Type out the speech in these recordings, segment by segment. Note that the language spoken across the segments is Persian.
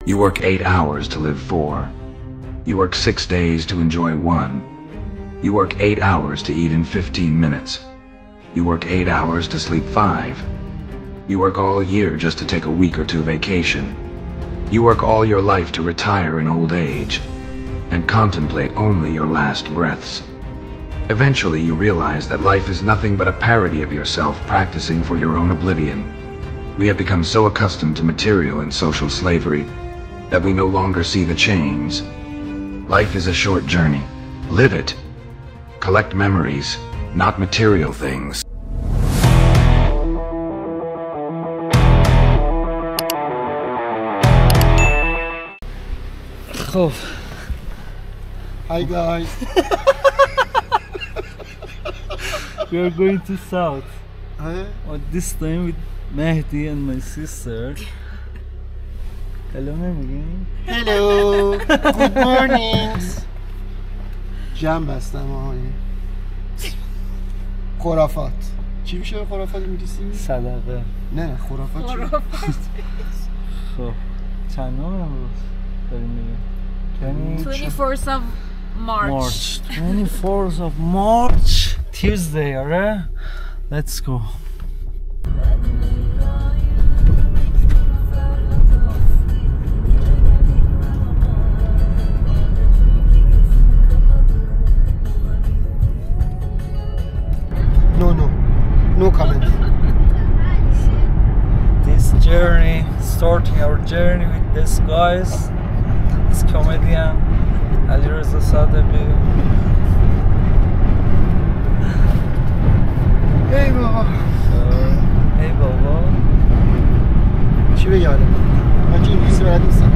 You work 8 hours to live 4. You work 6 days to enjoy 1. You work 8 hours to eat in 15 minutes. You work 8 hours to sleep 5. You work all year just to take a week or 2 vacation. You work all your life to retire in old age and contemplate only your last breaths. Eventually you realize that life is nothing but a parody of yourself practicing for your own oblivion. We have become so accustomed to material and social slavery that we no longer see the chains. Life is a short journey. Live it. Collect memories, not material things. Oh. Hi guys. We are going to South. Huh? This time with Mehdi and my sister. Hello, Mehdi. Hello. Good morning. جمع بستم آقای خرافات. چی میشه خرافات می‌نویسی؟ صدقه. نه خرافات چی؟ خب چند نام امروز داریم میگیم؟ 24th of March. 24th of March. Tuesday, alright? Let's go. No comment. This journey, starting our journey with this guys, this comedian, Alireza Sadebi. Hey baba. Hey baba. چی بگم؟ من که انگلیسی بلد نیستم.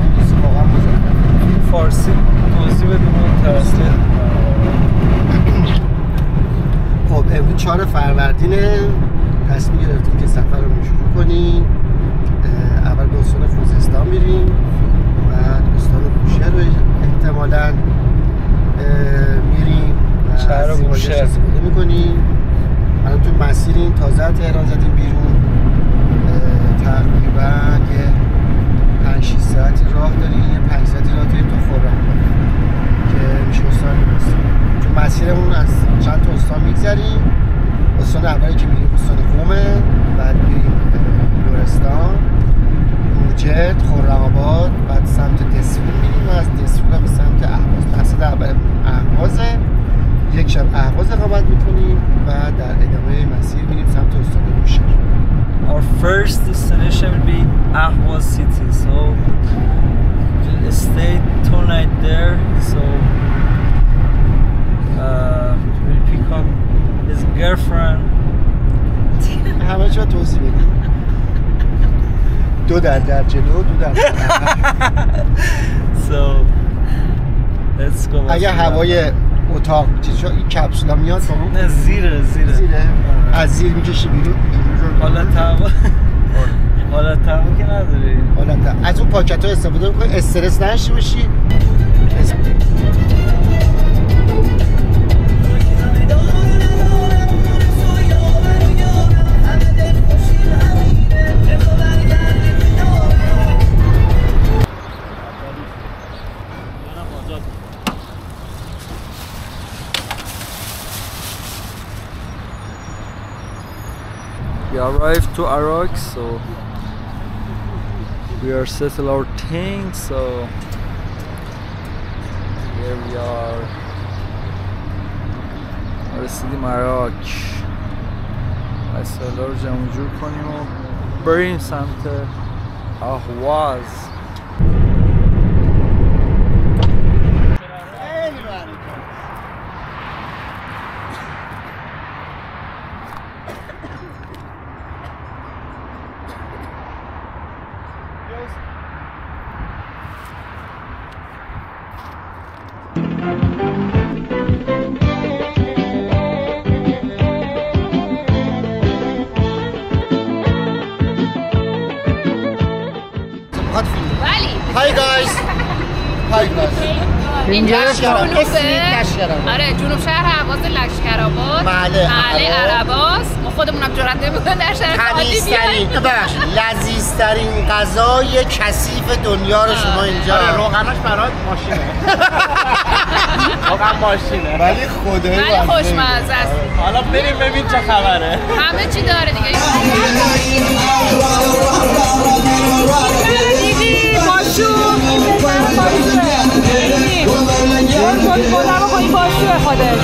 انگلیسی واقعا بزرگم. فارسی توضیح بدیم و ترسلیت. خب امروز 4 فروردینه. تصمیم گرفتیم که سفر رو شروع کنیم. اول به استان خوزستان میریم، بعد استان بوشهر رو احتمالاً میریم و شهر بوشهر استفاده میکنیم. الان تو مسیریم، تازه تهران زدیم بیرون. تقریبا یه 5-6 ساعتی راه داریم، یه 5 ساعتی راه داریم تا خرم که میشه استان میرسیم. تو مسیرمون از چند تا استان میگذریم. استان اولی که میریم استان قومه، بعد میریم لرستان، بوجرد، خرم‌آباد، بعد سمت دسفول میریم و از دسفول هم به سمت اهواز. مقصد اول اهوازه، یک شب اهواز اقامت میکنیم و در ادامه مسیر میریم سمت استان بوشهر. Our first destination will be Ahvaz city, so we'll stay 2 nights there. So we'll pick up his girlfriend. همه جا توضیح بدیم. 2 در جلو، 2 در So let's go. اگه هوای اتاق چیزا این کپسولا میاد شما نه زیره از زیر میکشی بیرون. حالت هوا که نداری. حالت از اون پاکت ها استفاده میکنی استرس نشی باشی. We arrived to Iraq, so we are settle our things. So here we are. رسیدیم عراق. وسایل رو جمع جور کنیم و بریم سمت اهواز. Hi guys. اینجا جنوبه. لشکرآباد. آره جنوب شهر اهواز لشکرآباد. محله عرباس. ما خودمونم جرئت نمی‌کنیم در شهر عادی بیایم. لذیذترین غذای کثیف دنیا رو شما اینجا. آره روغناش برات ماشینه. واقعا ماشینه. ولی خدایی ولی خوشمزه است. حالا بریم ببین چه خبره. همه چی داره دیگه. دیدی باشو خودم خواهی باشوه خودش